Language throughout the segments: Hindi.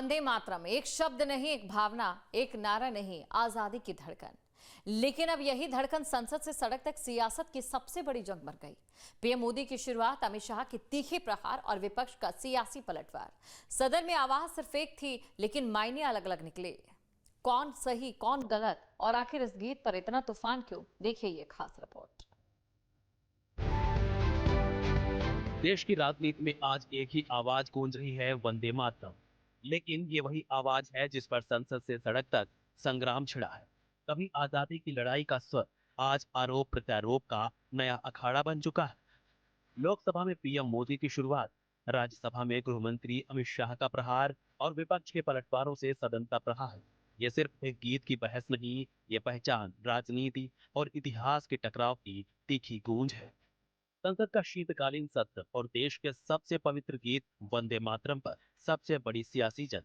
वंदे मातरम एक शब्द नहीं, एक भावना, एक नारा नहीं, आजादी की धड़कन। लेकिन अब यही धड़कन संसद से सड़क तक सियासत की सबसे बड़ी जंग बन गई। पीएम मोदी की शुरुआत, अमित शाह के तीखे प्रहार और विपक्ष का सियासी पलटवार। सदन में आवाज सिर्फ एक थी, लेकिन मायने अलग अलग निकले। कौन सही, कौन गलत, और आखिर इस गीत पर इतना तूफान क्यों? देखिए ये खास रिपोर्ट। देश की राजनीति में आज एक ही आवाज गूंज रही है, वंदे मातरम। लेकिन ये वही आवाज है जिस पर संसद से सड़क तक संग्राम छिड़ा है। कभी आजादी की लड़ाई का स्वर, आज आरोप प्रत्यारोप का नया अखाड़ा बन चुका है। लोकसभा में पीएम मोदी की शुरुआत, राज्यसभा में गृह मंत्री अमित शाह का प्रहार और विपक्ष के पलटवारों से सदन का प्रहार। ये सिर्फ एक गीत की बहस नहीं, ये पहचान, राजनीति और इतिहास के टकराव की तीखी गूंज है। संसद का शीतकालीन सत्र और देश के सबसे पवित्र गीत वंदे मातरम पर सबसे बड़ी सियासी जंग।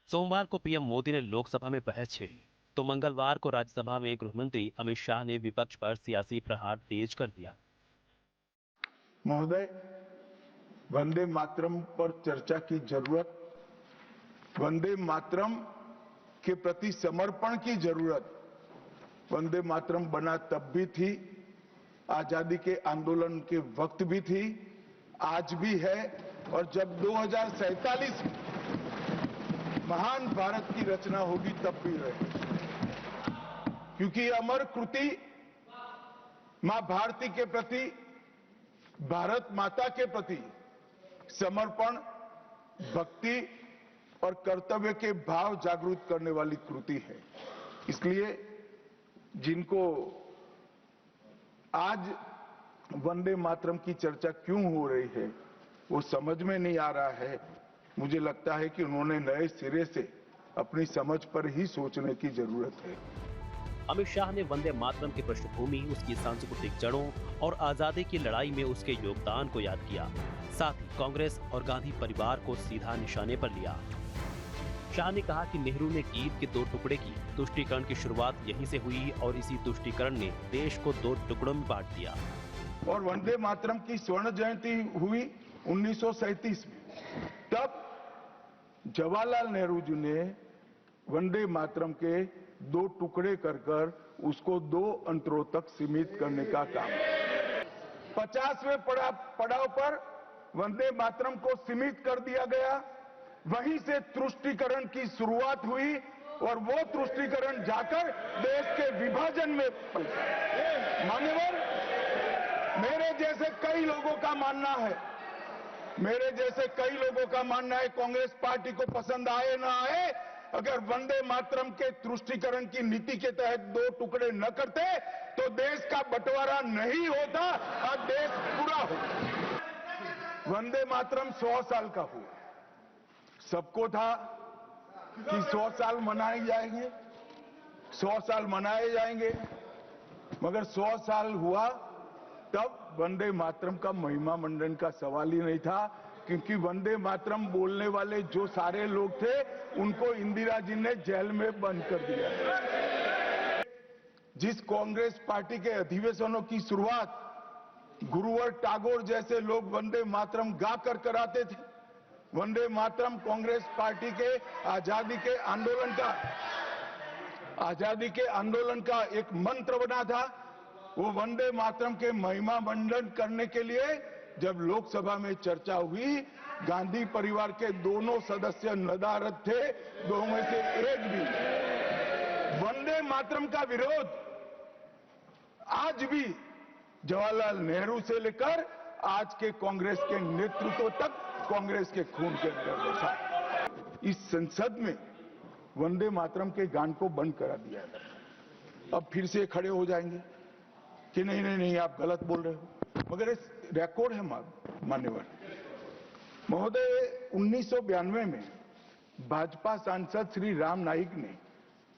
सोमवार को पीएम मोदी ने लोकसभा में बहस छेड़ी, तो मंगलवार को राज्यसभा में गृह मंत्री अमित शाह ने विपक्ष पर सियासी प्रहार तेज कर दिया। महोदय, वंदे मातरम पर चर्चा की जरूरत, वंदे मातरम के प्रति समर्पण की जरूरत वंदे मातरम बना तब भी थी, आजादी के आंदोलन के वक्त भी थी, आज भी है, और जब 2047 में महान भारत की रचना होगी तब भी रहे। क्योंकि अमर कृति मां भारती के प्रति, भारत माता के प्रति समर्पण, भक्ति और कर्तव्य के भाव जागृत करने वाली कृति है। इसलिए जिनको आज वंदे मातरम की चर्चा क्यों हो रही है वो समझ में नहीं आ रहा है। मुझे लगता है कि उन्होंने नए सिरे से अपनी समझ पर ही सोचने की जरूरत है। अमित शाह ने वंदे मातरम की पृष्ठभूमि, उसकी सांस्कृतिक जड़ों और आजादी की लड़ाई में उसके योगदान को याद किया। साथ ही कांग्रेस और गांधी परिवार को सीधा निशाने पर लिया। शाह ने कहा कि नेहरू ने गीत के दो टुकड़े की, तुष्टीकरण की शुरुआत यहीं से हुई और इसी तुष्टीकरण ने देश को दो टुकड़ों में बांट दिया। और वंदे मातरम की स्वर्ण जयंती हुई 1937 में। तब जवाहरलाल नेहरू जी ने वंदे मातरम के दो टुकड़े कर उसको दो अंतरों तक सीमित करने का काम। 50वें पड़ाव पर वंदे मातरम को सीमित कर दिया गया। वहीं से तुष्टीकरण की शुरुआत हुई और वो तुष्टीकरण जाकर देश के विभाजन में पहुंचा। मान्यवर, मेरे जैसे कई लोगों का मानना है, कांग्रेस पार्टी को पसंद आए ना आए, अगर वंदे मातरम के तुष्टीकरण की नीति के तहत दो टुकड़े न करते तो देश का बंटवारा नहीं होता और देश पूरा होता। वंदे मातरम 100 साल का हुआ। सबको था कि 100 साल मनाए जाएंगे, 100 साल मनाए जाएंगे, मगर 100 साल हुआ तब वंदे मातरम का महिमा मंडन का सवाल ही नहीं था, क्योंकि वंदे मातरम बोलने वाले जो सारे लोग थे उनको इंदिरा जी ने जेल में बंद कर दिया। जिस कांग्रेस पार्टी के अधिवेशनों की शुरुआत गुरुवर टागोर जैसे लोग वंदे मातरम गाकर कराते थे, वंदे मातरम कांग्रेस पार्टी के आजादी के आंदोलन का एक मंत्र बना था। वो वंदे मातरम के महिमा मंडन करने के लिए जब लोकसभा में चर्चा हुई, गांधी परिवार के दोनों सदस्य नदारद थे, दो में से एक भी। वंदे मातरम का विरोध आज भी जवाहरलाल नेहरू से लेकर आज के कांग्रेस के नेतृत्व तक कांग्रेस के खून के अंदर बसा। इस संसद में वंदे मातरम के गान को बंद करा दिया है। अब फिर से खड़े हो जाएंगे कि नहीं आप गलत बोल रहे हो, मगर इस रिकॉर्ड है मान्यवर महोदय। 1992 में भाजपा सांसद श्री राम नाईक ने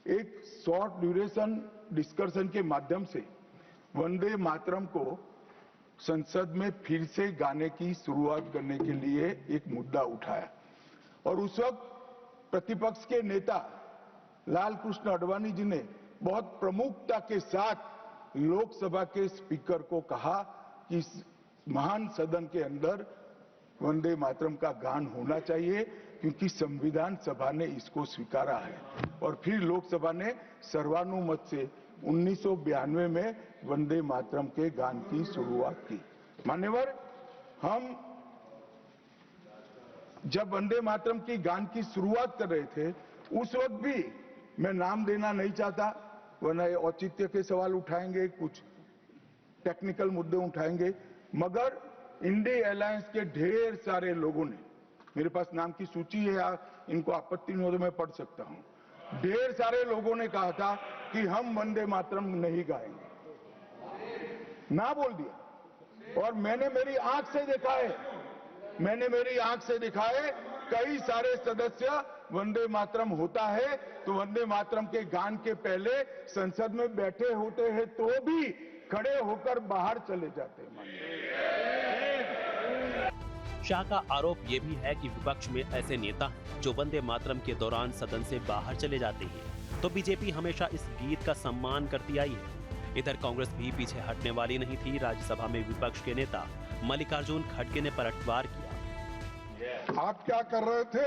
एक शॉर्ट ड्यूरेशन डिस्कशन के माध्यम से वंदे मातरम को संसद में फिर से गाने की शुरुआत करने के लिए एक मुद्दा उठाया, और उस वक्त प्रतिपक्ष के नेता लाल कृष्ण आडवाणी जी ने बहुत प्रमुखता के साथ लोकसभा के स्पीकर को कहा कि इस महान सदन के अंदर वंदे मातरम का गान होना चाहिए, क्योंकि संविधान सभा ने इसको स्वीकारा है और फिर लोकसभा ने सर्वानुमत से 1992 में वंदे मातरम के गान की शुरुआत की। मान्यवर, हम जब वंदे मातरम की गान की शुरुआत कर रहे थे उस वक्त भी, मैं नाम देना नहीं चाहता वरना ये औचित्य के सवाल उठाएंगे, कुछ टेक्निकल मुद्दे उठाएंगे, मगर इंडी अलायंस के ढेर सारे लोगों ने, मेरे पास नाम की सूची है, इनको आपत्ति नहीं हो तो मैं पढ़ सकता हूं, ढेर सारे लोगों ने कहा था कि हम वंदे मातरम नहीं गाएंगे, ना बोल दिया। और मैंने मेरी आंख से देखा है, कई सारे सदस्य वंदे मातरम होता है तो वंदे मातरम के गान के पहले संसद में बैठे होते हैं तो भी खड़े होकर बाहर चले जाते हैं। शाह का आरोप ये भी है कि विपक्ष में ऐसे नेता हैं जो वंदे मातरम के दौरान सदन से बाहर चले जाते हैं, तो बीजेपी हमेशा इस गीत का सम्मान करती आई है। इधर कांग्रेस भी पीछे हटने वाली नहीं थी। राज्यसभा में विपक्ष के नेता मल्लिकार्जुन खड़गे ने पलटवार किया। आप क्या कर रहे थे?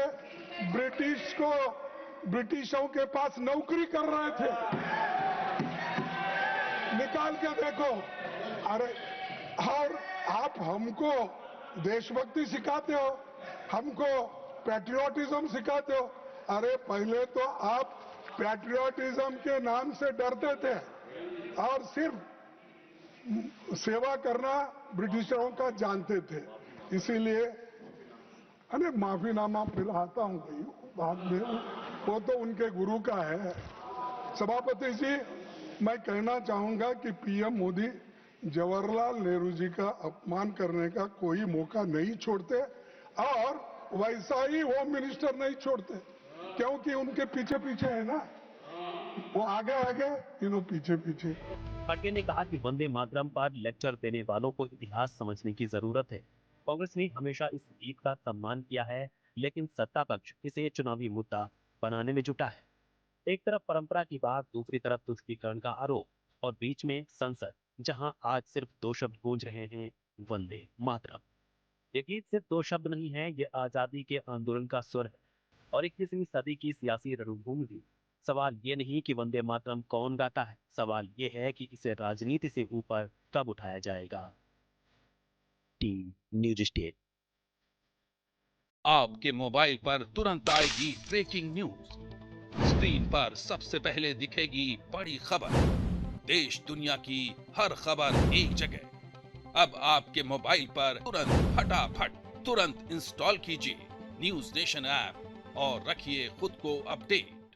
ब्रिटिशों के पास नौकरी कर रहे थे, निकाल के देखो। अरे, और आप हमको देशभक्ति सिखाते हो, हमको पैट्रियोटिज्म सिखाते हो। अरे, पहले तो आप पैट्रियोटिज्म के नाम से डरते थे और सिर्फ सेवा करना ब्रिटिशरों का जानते थे, इसीलिए अरे माफीनामा पिलाता हूं भाई, बाद में वो तो उनके गुरु का है। सभापति जी, मैं कहना चाहूंगा कि पीएम मोदी जवाहरलाल नेहरू जी का अपमान करने का कोई मौका नहीं छोड़ते और वैसा ही होम मिनिस्टर नहीं छोड़ते, क्योंकि उनके पीछे पीछे है ना, वो आगे आगे, इन्हों पीछे पीछे। खड़गे ने कहा कि वंदे मातरम पर लेक्चर देने वालों को इतिहास समझने की जरूरत है। कांग्रेस ने हमेशा इस गीत का सम्मान किया है, लेकिन सत्ता पक्ष इसे चुनावी मुद्दा बनाने में जुटा है। एक तरफ परंपरा की बात, दूसरी तरफ तुष्टीकरण का आरोप और बीच में संसद, जहां आज सिर्फ 2 शब्द गूंज रहे हैं, वंदे मातरम। ये गीत सिर्फ 2 शब्द नहीं है, ये आजादी के आंदोलन का स्वर है और 21वीं सदी की सियासी रणभूमि भी। सवाल ये नहीं कि वंदे मातरम कौन गाता है, सवाल ये है कि इसे राजनीति से ऊपर कब उठाया जाएगा। Team news state. आपके मोबाइल पर तुरंत आएगी ब्रेकिंग न्यूज, स्क्रीन पर सबसे पहले दिखेगी बड़ी खबर, देश दुनिया की हर खबर एक जगह। अब आपके मोबाइल पर तुरंत फटाफट तुरंत इंस्टॉल कीजिए न्यूज नेशन ऐप और रखिए खुद को अपडेट।